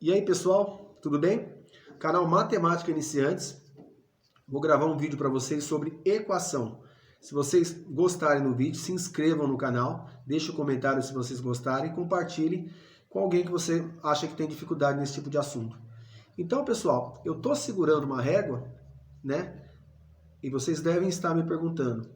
E aí, pessoal, tudo bem? Canal Matemática Iniciantes. Vou gravar um vídeo para vocês sobre equação. Se vocês gostarem do vídeo, se inscrevam no canal, deixe um comentário se vocês gostarem e compartilhe com alguém que você acha que tem dificuldade nesse tipo de assunto. Então, pessoal, eu estou segurando uma régua, né? E vocês devem estar me perguntando,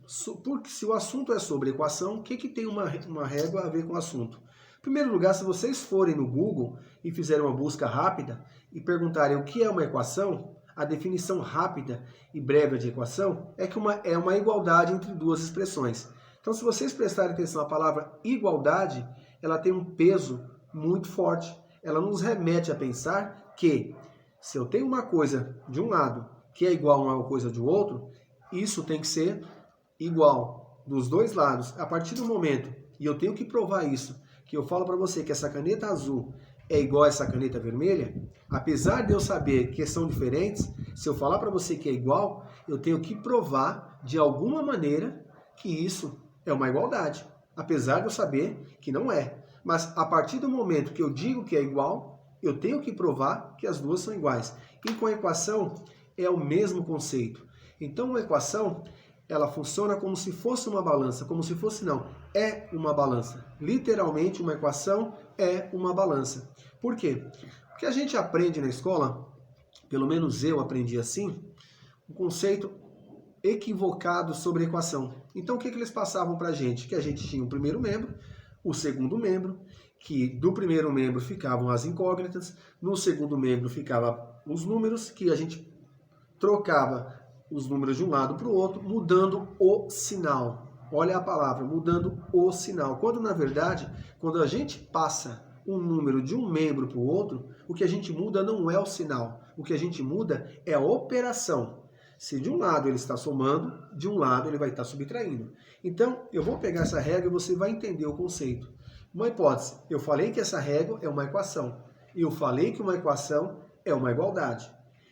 porque se o assunto é sobre equação, o que tem uma régua a ver com o assunto? Em primeiro lugar, se vocês forem no Google e fizerem uma busca rápida e perguntarem o que é uma equação, a definição rápida e breve de equação é que é uma igualdade entre duas expressões. Então, se vocês prestarem atenção à palavra igualdade, ela tem um peso muito forte. Ela nos remete a pensar que se eu tenho uma coisa de um lado que é igual a uma coisa do outro, isso tem que ser igual dos dois lados. A partir do momento, e eu tenho que provar isso, que eu falo para você que essa caneta azul é igual a essa caneta vermelha, apesar de eu saber que são diferentes, se eu falar para você que é igual, eu tenho que provar de alguma maneira que isso é uma igualdade, apesar de eu saber que não é. Mas a partir do momento que eu digo que é igual, eu tenho que provar que as duas são iguais. E com a equação é o mesmo conceito. Então, uma equação, ela funciona como se fosse uma balança, como se fosse não, é uma balança. Literalmente, uma equação é uma balança. Por quê? Porque a gente aprende na escola, pelo menos eu aprendi assim, um conceito equivocado sobre equação. Então, o que eles passavam para a gente? Que a gente tinha o primeiro membro, o segundo membro, que do primeiro membro ficavam as incógnitas, no segundo membro ficavam os números, que a gente trocava os números de um lado para o outro, mudando o sinal. Olha a palavra, mudando o sinal. Quando, na verdade, quando a gente passa um número de um membro para o outro, o que a gente muda não é o sinal. O que a gente muda é a operação. Se de um lado ele está somando, de um lado ele vai estar subtraindo. Então, eu vou pegar essa régua e você vai entender o conceito. Uma hipótese, eu falei que essa régua é uma equação. E eu falei que uma equação é uma igualdade.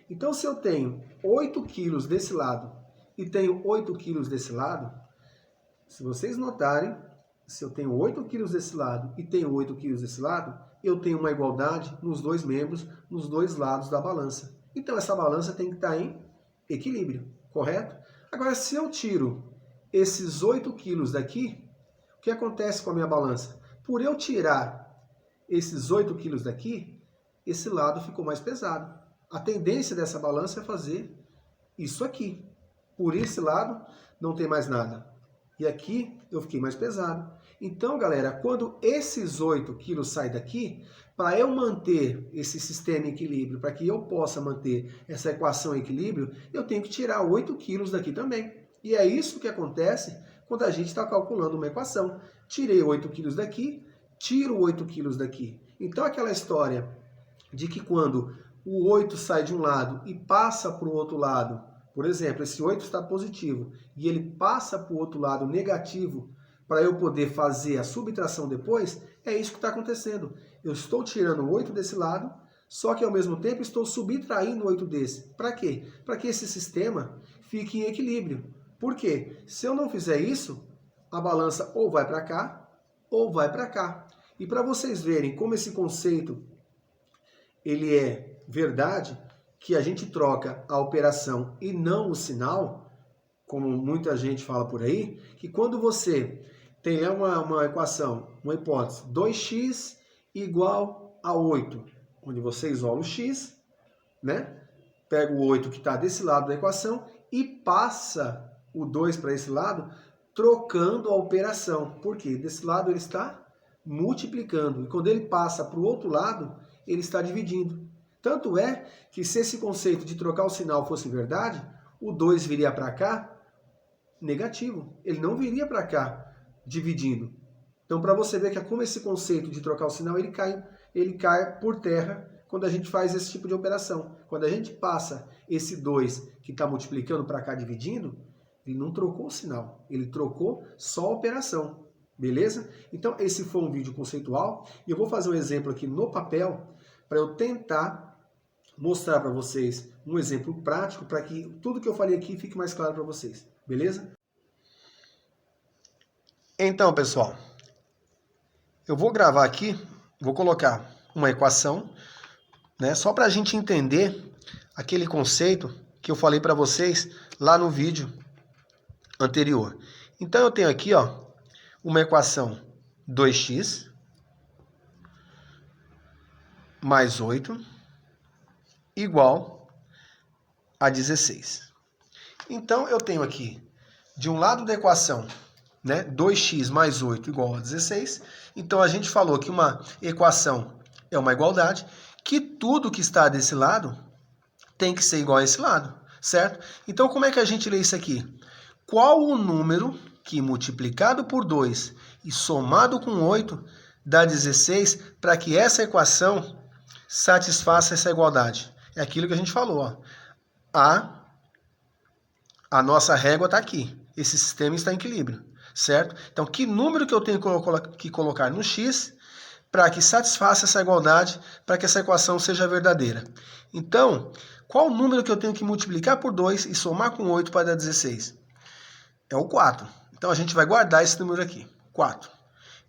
Então, se eu tenho 8 quilos desse lado e tenho 8 quilos desse lado, se vocês notarem, se eu tenho 8 quilos desse lado e tenho 8 quilos desse lado, eu tenho uma igualdade nos dois membros, nos dois lados da balança. Então, essa balança tem que estar em equilíbrio, correto? Agora, se eu tiro esses 8 quilos daqui, o que acontece com a minha balança? Por eu tirar esses 8 quilos daqui, esse lado ficou mais pesado. A tendência dessa balança é fazer isso aqui. Por esse lado, não tem mais nada. E aqui, eu fiquei mais pesado. Então, galera, quando esses 8 quilos saem daqui, para eu manter esse sistema em equilíbrio, para que eu possa manter essa equação em equilíbrio, eu tenho que tirar 8 quilos daqui também. E é isso que acontece quando a gente está calculando uma equação. Tirei 8 quilos daqui, tiro 8 quilos daqui. Então, aquela história de que quando o 8 sai de um lado e passa para o outro lado, por exemplo, esse 8 está positivo e ele passa para o outro lado negativo para eu poder fazer a subtração depois, é isso que está acontecendo. Eu estou tirando 8 desse lado, só que ao mesmo tempo estou subtraindo 8 desse. Para quê? Para que esse sistema fique em equilíbrio. Por quê? Se eu não fizer isso, a balança ou vai para cá ou vai para cá. E para vocês verem como esse conceito ele é verdade, que a gente troca a operação e não o sinal, como muita gente fala por aí, que quando você tem uma equação, uma hipótese, 2x igual a 8, onde você isola o x, né? Pega o 8 que está desse lado da equação e passa o 2 para esse lado, trocando a operação. Por quê? Desse lado ele está multiplicando. E quando ele passa para o outro lado, ele está dividindo. Tanto é que se esse conceito de trocar o sinal fosse verdade, o 2 viria para cá negativo. Ele não viria para cá dividindo. Então, para você ver que como esse conceito de trocar o sinal, ele cai por terra quando a gente faz esse tipo de operação. Quando a gente passa esse 2 que está multiplicando para cá dividindo, ele não trocou o sinal, ele trocou só a operação. Beleza? Então, esse foi um vídeo conceitual e eu vou fazer um exemplo aqui no papel para eu tentar mostrar para vocês um exemplo prático para que tudo que eu falei aqui fique mais claro para vocês. Beleza? Então, pessoal, eu vou gravar aqui, vou colocar uma equação né? Só para a gente entender aquele conceito que eu falei para vocês lá no vídeo anterior. Então eu tenho aqui, ó, uma equação 2x mais 8 igual a 16. Então eu tenho aqui, de um lado da equação, né, 2x mais 8 igual a 16. Então a gente falou que uma equação é uma igualdade, que tudo que está desse lado tem que ser igual a esse lado, certo? Então como é que a gente lê isso aqui? Qual o número que multiplicado por 2 e somado com 8 dá 16 para que essa equação satisfaça essa igualdade? É aquilo que a gente falou, ó. A nossa régua está aqui. Esse sistema está em equilíbrio, certo? Então, que número que eu tenho que colocar no x para que satisfaça essa igualdade, para que essa equação seja verdadeira? Então, qual o número que eu tenho que multiplicar por 2 e somar com 8 para dar 16? É o 4. Então, a gente vai guardar esse número aqui, 4.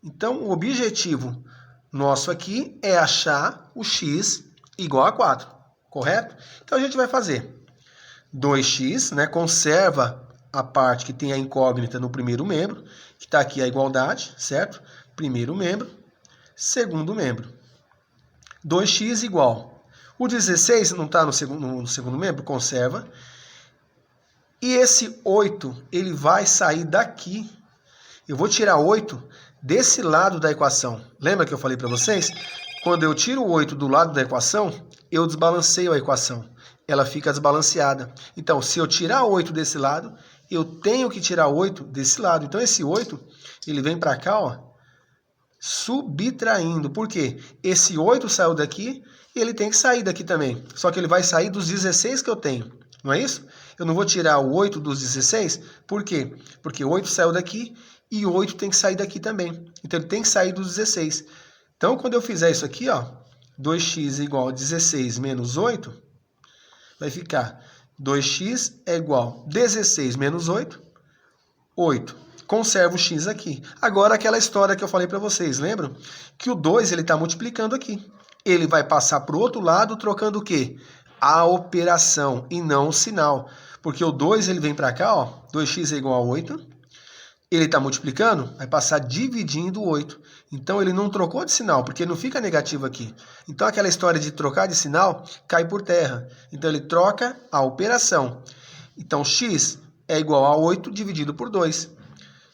Então, o objetivo nosso aqui é achar o x igual a 4, correto? Então, a gente vai fazer 2x, né, conserva a parte que tem a incógnita no primeiro membro, que está aqui a igualdade, certo? Primeiro membro, segundo membro. 2x igual. O 16 não está no segundo membro, conserva. E esse 8, ele vai sair daqui. Eu vou tirar 8 desse lado da equação. Lembra que eu falei para vocês? Quando eu tiro o 8 do lado da equação, eu desbalanceio a equação. Ela fica desbalanceada. Então, se eu tirar 8 desse lado, eu tenho que tirar 8 desse lado. Então, esse 8, ele vem para cá, ó, subtraindo. Por quê? Esse 8 saiu daqui e ele tem que sair daqui também. Só que ele vai sair dos 16 que eu tenho. Não é isso? Eu não vou tirar o 8 dos 16. Por quê? Porque 8 saiu daqui e 8 tem que sair daqui também. Então, ele tem que sair dos 16. Então, quando eu fizer isso aqui, ó, 2x igual a 16 menos 8, vai ficar 2x é igual a 16 menos 8, 8. Conservo o x aqui. Agora, aquela história que eu falei para vocês, lembram? Que o 2 ele está multiplicando aqui. Ele vai passar para o outro lado, trocando o quê? A operação e não o sinal. Porque o 2 ele vem para cá, ó, 2x é igual a 8. Ele está multiplicando, vai passar dividindo o 8. Então, ele não trocou de sinal, porque não fica negativo aqui. Então, aquela história de trocar de sinal cai por terra. Então, ele troca a operação. Então, x é igual a 8 dividido por 2.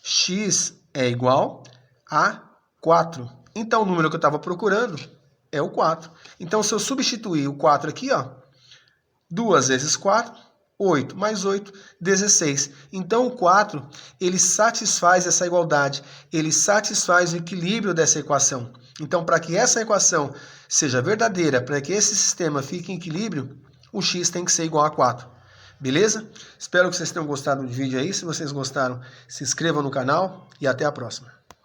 X é igual a 4. Então, o número que eu estava procurando é o 4. Então, se eu substituir o 4 aqui, ó, 2 vezes 4... 8 mais 8, 16. Então, o 4, ele satisfaz essa igualdade, ele satisfaz o equilíbrio dessa equação. Então, para que essa equação seja verdadeira, para que esse sistema fique em equilíbrio, o x tem que ser igual a 4. Beleza? Espero que vocês tenham gostado do vídeo aí. Se vocês gostaram, se inscrevam no canal e até a próxima.